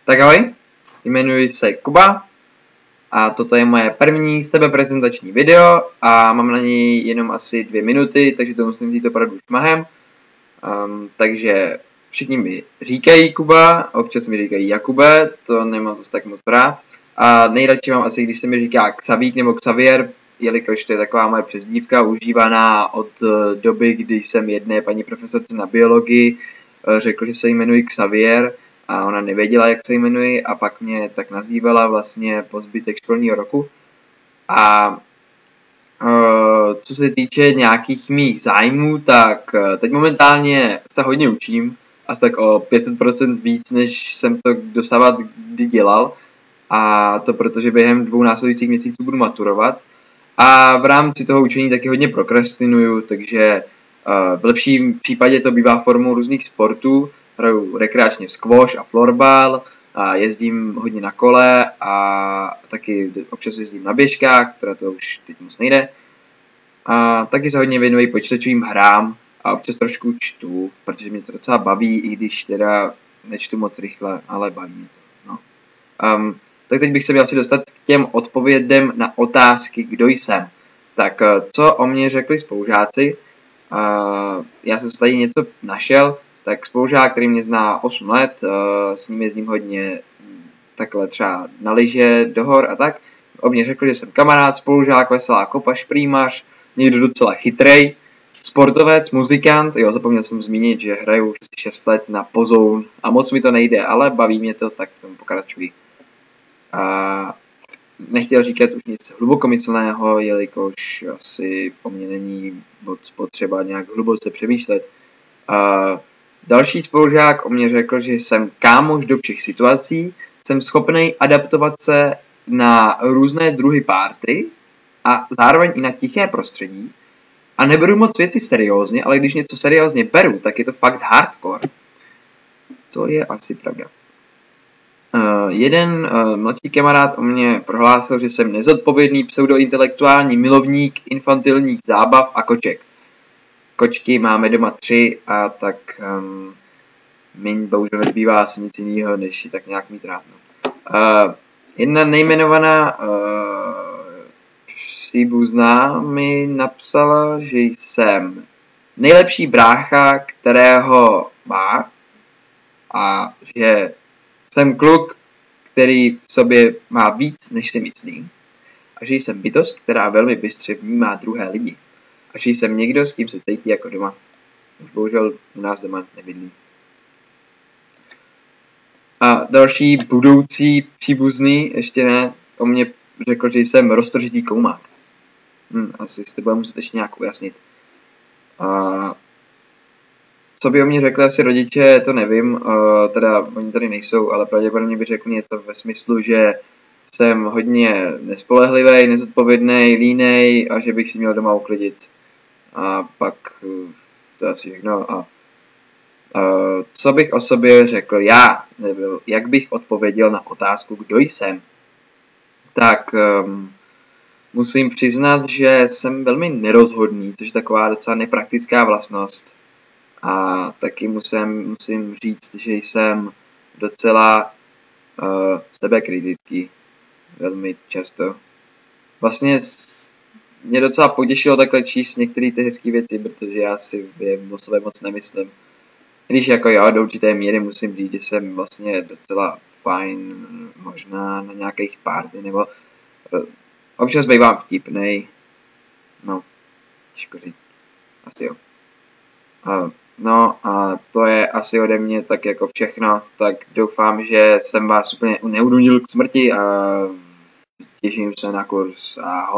Tak ahoj, jmenuji se Kuba a toto je moje první sebeprezentační video a mám na něj jenom asi 2 minuty, takže to musím říct opravdu šmahem. Takže všichni mi říkají Kuba, občas mi říkají Jakube, to nemám zase tak moc rád. A nejradši mám asi, když se mi říká Xavík nebo Xavier, jelikož to je taková moje přezdívka užívaná od doby, kdy jsem jedné paní profesorce na biologii řekl, že se jmenuji Xavier a ona nevěděla, jak se jmenuji a pak mě tak nazývala vlastně po zbytek školního roku. A co se týče nějakých mých zájmů, tak teď momentálně se hodně učím, asi tak o 500% víc, než jsem to dosávat kdy dělal. A to protože během 2 následujících měsíců budu maturovat. A v rámci toho učení taky hodně prokrastinuju, takže v lepším případě to bývá formou různých sportů. Hraju rekreačně squash a florbal, a jezdím hodně na kole a taky občas jezdím na běžkách, která to už teď moc nejde. A taky se hodně věnuji počítačovým hrám a občas trošku čtu, protože mě to docela baví, i když teda nečtu moc rychle, ale baví mě to. No. Tak teď bych se měl asi dostat k těm odpovědem na otázky, kdo jsem. Tak co o mě řekli spolužáci? Já jsem tady něco našel, tak spolužák, který mě zná 8 let, s ním jezdím hodně takhle třeba na lyže, do hor a tak. O mě řekl, že jsem kamarád, spolužák, veselá kopa, šprýmař, někdo docela chytrej, sportovec, muzikant, jo, zapomněl jsem zmínit, že hraju už 6 let na pozoun a moc mi to nejde, ale baví mě to, tak v tom pokračuji. Nechtěl říkat už nic hlubokomyslného, jelikož asi po mně není moc potřeba nějak hluboce přemýšlet. Další spolužák o mě řekl, že jsem kámoš do všech situací, jsem schopný adaptovat se na různé druhy party a zároveň i na tiché prostředí. A neberu moc věci seriózně, ale když něco seriózně beru, tak je to fakt hardcore. To je asi pravda. Jeden mladší kamarád o mě prohlásil, že jsem nezodpovědný pseudointelektuální milovník infantilních zábav a koček. Kočky máme doma 3 a tak min bohužel nezbývá asi nic jiného, než tak nějak mít rád. Jedna nejmenovaná příbuzná mi napsala, že jsem nejlepší brácha, kterého má a že jsem kluk, který v sobě má víc, než si myslí. A že jsem bytost, která velmi bystře vnímá druhé lidi. A že jsem někdo, s kým se cítí jako doma. Už bohužel u nás doma nebydlí. A další budoucí příbuzný, ještě ne, o mě řekl, že jsem roztržitý koumák. Asi si to budeme muset ještě nějak ujasnit. Co by o mě řekli asi rodiče, to nevím, teda oni tady nejsou, ale pravděpodobně by řekli něco ve smyslu, že jsem hodně nespolehlivý, nezodpovědný, línej a že bych si měl doma uklidit. A pak to asi všechno. A co bych o sobě řekl já, nebo jak bych odpověděl na otázku, kdo jsem, tak musím přiznat, že jsem velmi nerozhodný, což je taková docela nepraktická vlastnost. A taky musím říct, že jsem docela sebekritický. Velmi často. Vlastně mě docela potěšilo takhle číst některé ty hezké věci, protože já si je o sobě moc nemyslím. Když jako já do určité míry musím říct, že jsem vlastně docela fajn, možná na nějakých party, nebo občas bývám vtipnej. No, těžko říct. Asi jo. No a to je asi ode mě tak jako všechno, tak doufám, že jsem vás úplně neudunil k smrti a těším se na kurz. Ahoj.